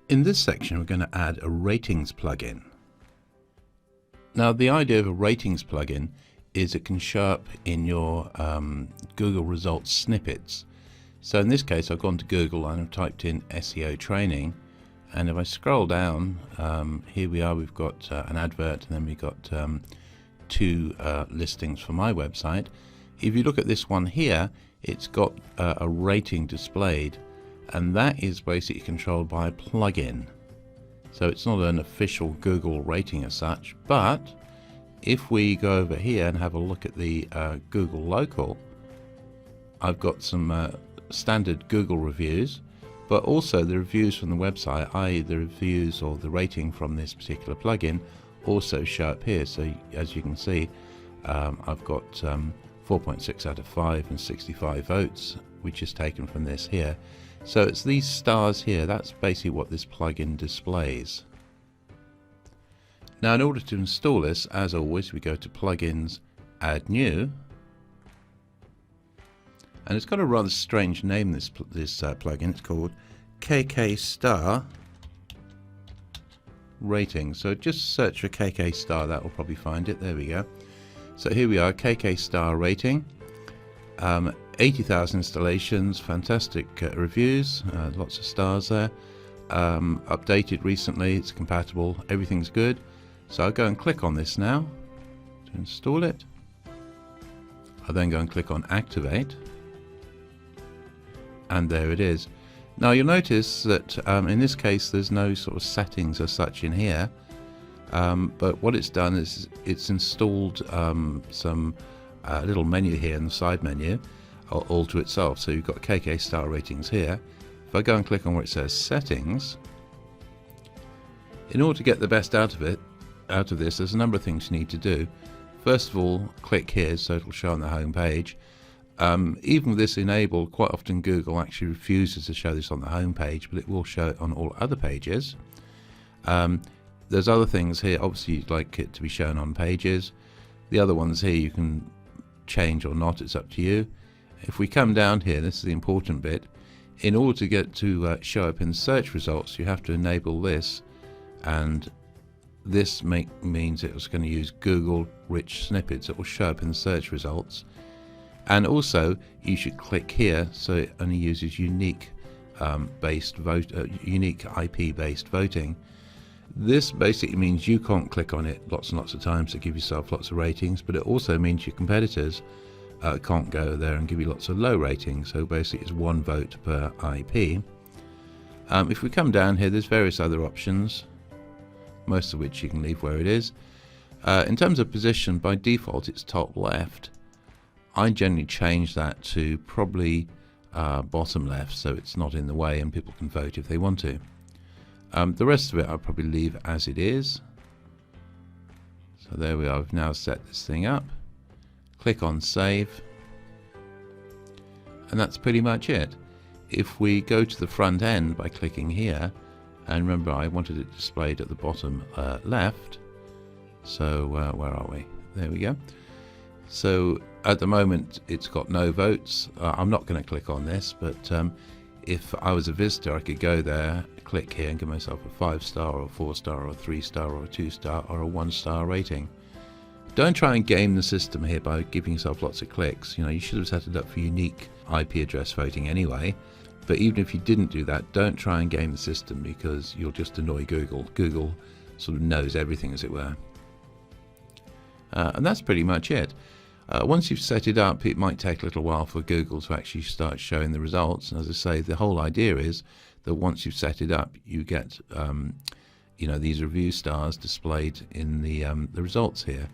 In this section, we're going to add a ratings plugin. Now, the idea of a ratings plugin is it can show up in your Google results snippets. So in this case, I've gone to Google and I've typed in SEO training, and if I scroll down, here we are, we've got an advert, and then we've got two listings for my website. If you look at this one here, it's got a rating displayed, and that is basically controlled by a plugin. So it's not an official Google rating as such, but if we go over here and have a look at the Google local, I've got some standard Google reviews, but also the reviews from the website, i.e. the reviews or the rating from this particular plugin, also show up here. So as you can see, I've got 4.6 out of 5 and 65 votes, which is taken from this here. So it's these stars here, that's basically what this plugin displays. Now, in order to install this, as always, we go to Plugins, Add New, and it's got a rather strange name, this plugin. It's called KK Star Rating. So just search for KK Star, that will probably find it. There we go. So here we are, KK Star Rating. 80,000 installations, fantastic reviews, lots of stars there. Updated recently, it's compatible, everything's good. So I'll go and click on this now to install it. I'll then go and click on Activate, and there it is. Now you'll notice that in this case there's no sort of settings as such in here, but what it's done is it's installed some little menu here in the side menu all to itself. So you've got KK Star Ratings here. If I go and click on where it says Settings, in order to get the best out of this, there's a number of things you need to do. First of all, click here so it'll show on the home page. Even with this enabled, quite often Google actually refuses to show this on the home page, but it will show it on all other pages. There's other things here, obviously you'd like it to be shown on pages. The other ones here you can change or not, it's up to you. If we come down here, this is the important bit. In order to get to show up in search results, you have to enable this, and this means it's going to use Google rich snippets. It will show up in the search results. And also you should click here so it only uses unique unique IP based voting. This basically means you can't click on it lots and lots of times to give yourself lots of ratings, but it also means your competitors can't go there and give you lots of low ratings. So basically it's one vote per IP. If we come down here, there's various other options, most of which you can leave where it is. In terms of position, by default it's top left. I generally change that to probably bottom left, so it's not in the way and people can vote if they want to. The rest of it I'll probably leave as it is. So there we are, we've now set this thing up. Click on Save, and that's pretty much it. If we go to the front end by clicking here, and remember I wanted it displayed at the bottom left, so where are we? There we go. So at the moment it's got no votes. I'm not going to click on this, but if I was a visitor I could go there, click here and give myself a 5-star or a 4-star or a 3-star or a 2-star or a 1-star rating. Don't try and game the system here by giving yourself lots of clicks. You know, you should have set it up for unique IP address voting anyway. But even if you didn't do that, don't try and game the system, because you'll just annoy Google. Google sort of knows everything, as it were. And that's pretty much it. Once you've set it up, it might take a little while for Google to actually start showing the results. And as I say, the whole idea is that once you've set it up, you get these review stars displayed in the results here.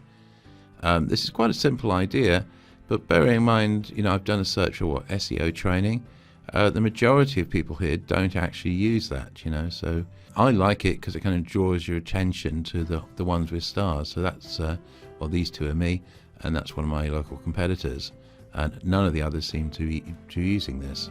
This is quite a simple idea, but bearing in mind, I've done a search for SEO training. The majority of people here don't actually use that, so I like it because it kind of draws your attention to the ones with stars. So that's, these two are me, and that's one of my local competitors, and none of the others seem to be using this.